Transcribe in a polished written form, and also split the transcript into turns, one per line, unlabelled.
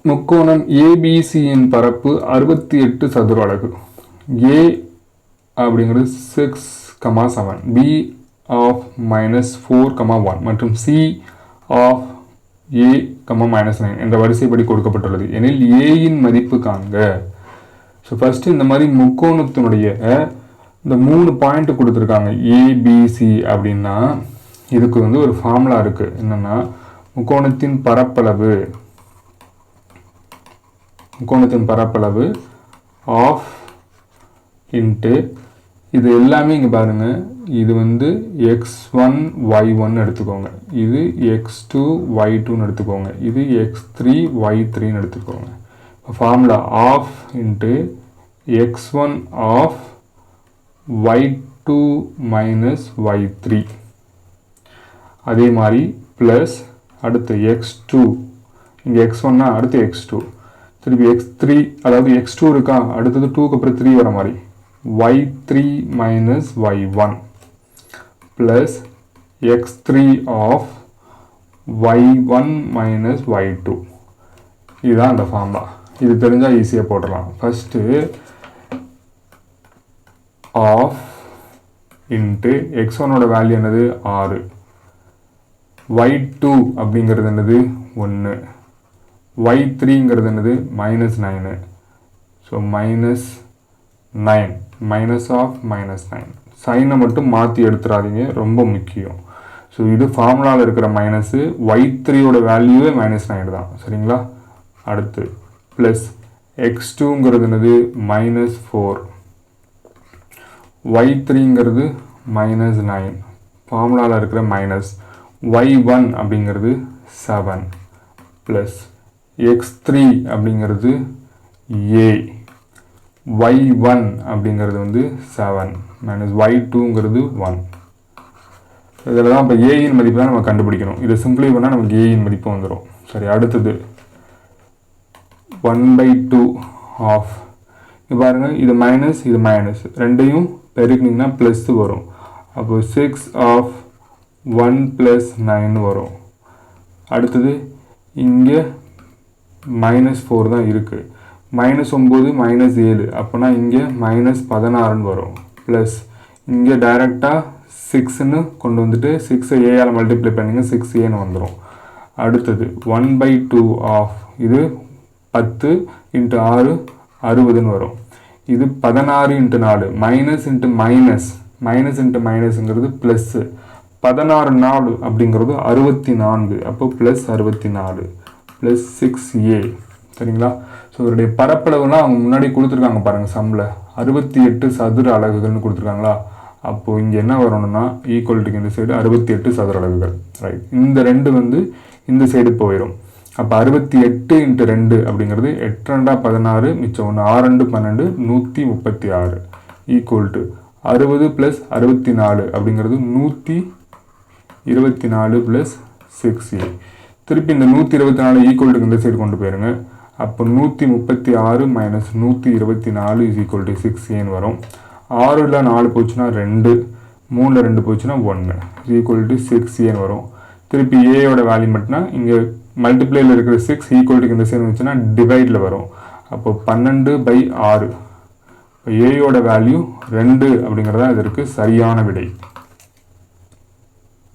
முக்கோணம் ஏபிசியின் பரப்பு 68 சதுர அலகு. ஏ அப்படிங்கிறது 6,7, பி ஆஃப் -4,1 மற்றும் சி ஆஃப் ஏ, -9 என்ற வரிசைப்படி கொடுக்கப்பட்டுள்ளது எனில் ஏயின் மதிப்பு காண்க. ஸோ ஃபஸ்ட்டு இந்த மாதிரி முக்கோணத்தினுடைய இந்த 3 பாயிண்ட் கொடுத்துருக்காங்க ஏபிசி அப்படின்னா இதுக்கு வந்து ஒரு ஃபார்முலா இருக்குது. என்னென்னா முக்கோணத்தின் பரப்பளவு ஆஃப் இன்ட்டு இது எல்லாமே இங்கே பாருங்கள், இது வந்து x1 y1 எடுத்துக்கோங்க, இது x2 y2 எடுத்துக்கோங்க, இது x3 y3 எடுத்துக்கோங்க. ஃபார்முலா ஆஃப் இன்ட்டு x1 ஆஃப் y2 மைனஸ் y3, அதே மாதிரி ப்ளஸ் அடுத்து x2, இங்கே x1னா அடுத்து x2, திருப்பி x3, அதாவது x2 இருக்கா, அடுத்தது 2க்கு அப்புறம் 3 வர மாதிரி y3 minus y1 plus x3 of y1 minus y2. இதுதான் அந்த ஃபார்முலா. இது தெரிஞ்சால் ஈஸியாக போடலாம். ஃபஸ்ட்டு ஆஃப் இன்ட்டு x1ஓட வேல்யூ என்னது 6, y2 அப்படிங்கிறது என்னது 1, y3ங்கிறது என்னது -9. So -9 minus of -9. சைனை மட்டும் மாற்றி எடுத்துடாதீங்க, ரொம்ப முக்கியம். ஸோ இது ஃபார்முலாவில் இருக்கிற மைனஸு, y3ஓட வேல்யூவே -9 தான், சரிங்களா. அடுத்து ப்ளஸ் x2ங்கிறது என்னது -4, y3ங்கிறது -9, ஃபார்முலாவில் இருக்கிற மைனஸ், y1 அப்படிங்கிறது 7 ப்ளஸ் x3 அப்படிங்கிறது a, y1 அப்படிங்கிறது வந்து 7 மைனஸ் y2ங்கிறது 1. இதில் தான் இப்போ ஏயின் மதிப்பு தான் நம்ம கண்டுபிடிக்கணும். இதை சிம்பிளை பண்ணால் நமக்கு ஏயின் மதிப்பு வந்துடும். சரி, அடுத்தது 1/2 ஆஃப், இது பாருங்கள், இது மைனஸ் இது மைனஸ், ரெண்டையும் பெருக்கினீங்கன்னா ப்ளஸ் வரும். அப்போ 6 ஆஃப் 1 + 9 வரும். அடுத்தது இங்கே -4 தான் இருக்குது, -9 -7, அப்போனா இங்கே -16 வரும். ப்ளஸ் இங்கே டைரெக்டாக 6ன்னு கொண்டு வந்துட்டு 6ஐ ஏயால் மல்டிப்ளை பண்ணிங்க 6a வந்துடும். அடுத்தது 1/2 ஆஃப், இது 10 × 6 60 வரும். இது 16 × 4, minus into minus, minus into மைனஸுங்கிறது ப்ளஸ்ஸு, 16 4 அப்படிங்கிறது 64, அப்போ +64 ப்ளஸ் 6a, சரிங்களா. ஸோ இதனுடைய பரப்பளவுலாம் அவங்க முன்னாடி கொடுத்துருக்காங்க பாருங்கள், சம்மில் 68 சதுர அலகுகள்னு கொடுத்துருக்காங்களா. அப்போது இங்கே என்ன வரணும்னா ஈக்குவல்ட்டுக்கு இந்த சைடு 68 சதுர அலகுகள், ரைட். இந்த 2 வந்து இந்த சைடு போயிடும். அப்போ 68 × 2 அப்படிங்கிறது 8 2 16, மிச்சம் 1 6 2 12, 136 ஈக்குவல்ட்டு 60 + 64 அப்படிங்கிறது 124 + 6a. திருப்பி இந்த 124 ஈக்குவல்ட்டுக்கு இந்த சைடு கொண்டு போயிருங்க. அப்போ 136 - 124 = 6a வரும். 6ல் 4 போச்சுன்னா 2, 3ல் 2 போச்சுன்னா 1 = 6a வரும். திருப்பி ஏயோட வேல்யூ மட்டும்னா இங்கே மல்டிப்ளையில் இருக்கிற 6 ஈக்குவல்ட்டுக்கு இந்த சைடு வந்துச்சுன்னா டிவைடில் வரும். அப்போ 12/6. இப்போ ஏயோட வேல்யூ 2 அப்படிங்கிறதா இதற்கு சரியான விடை.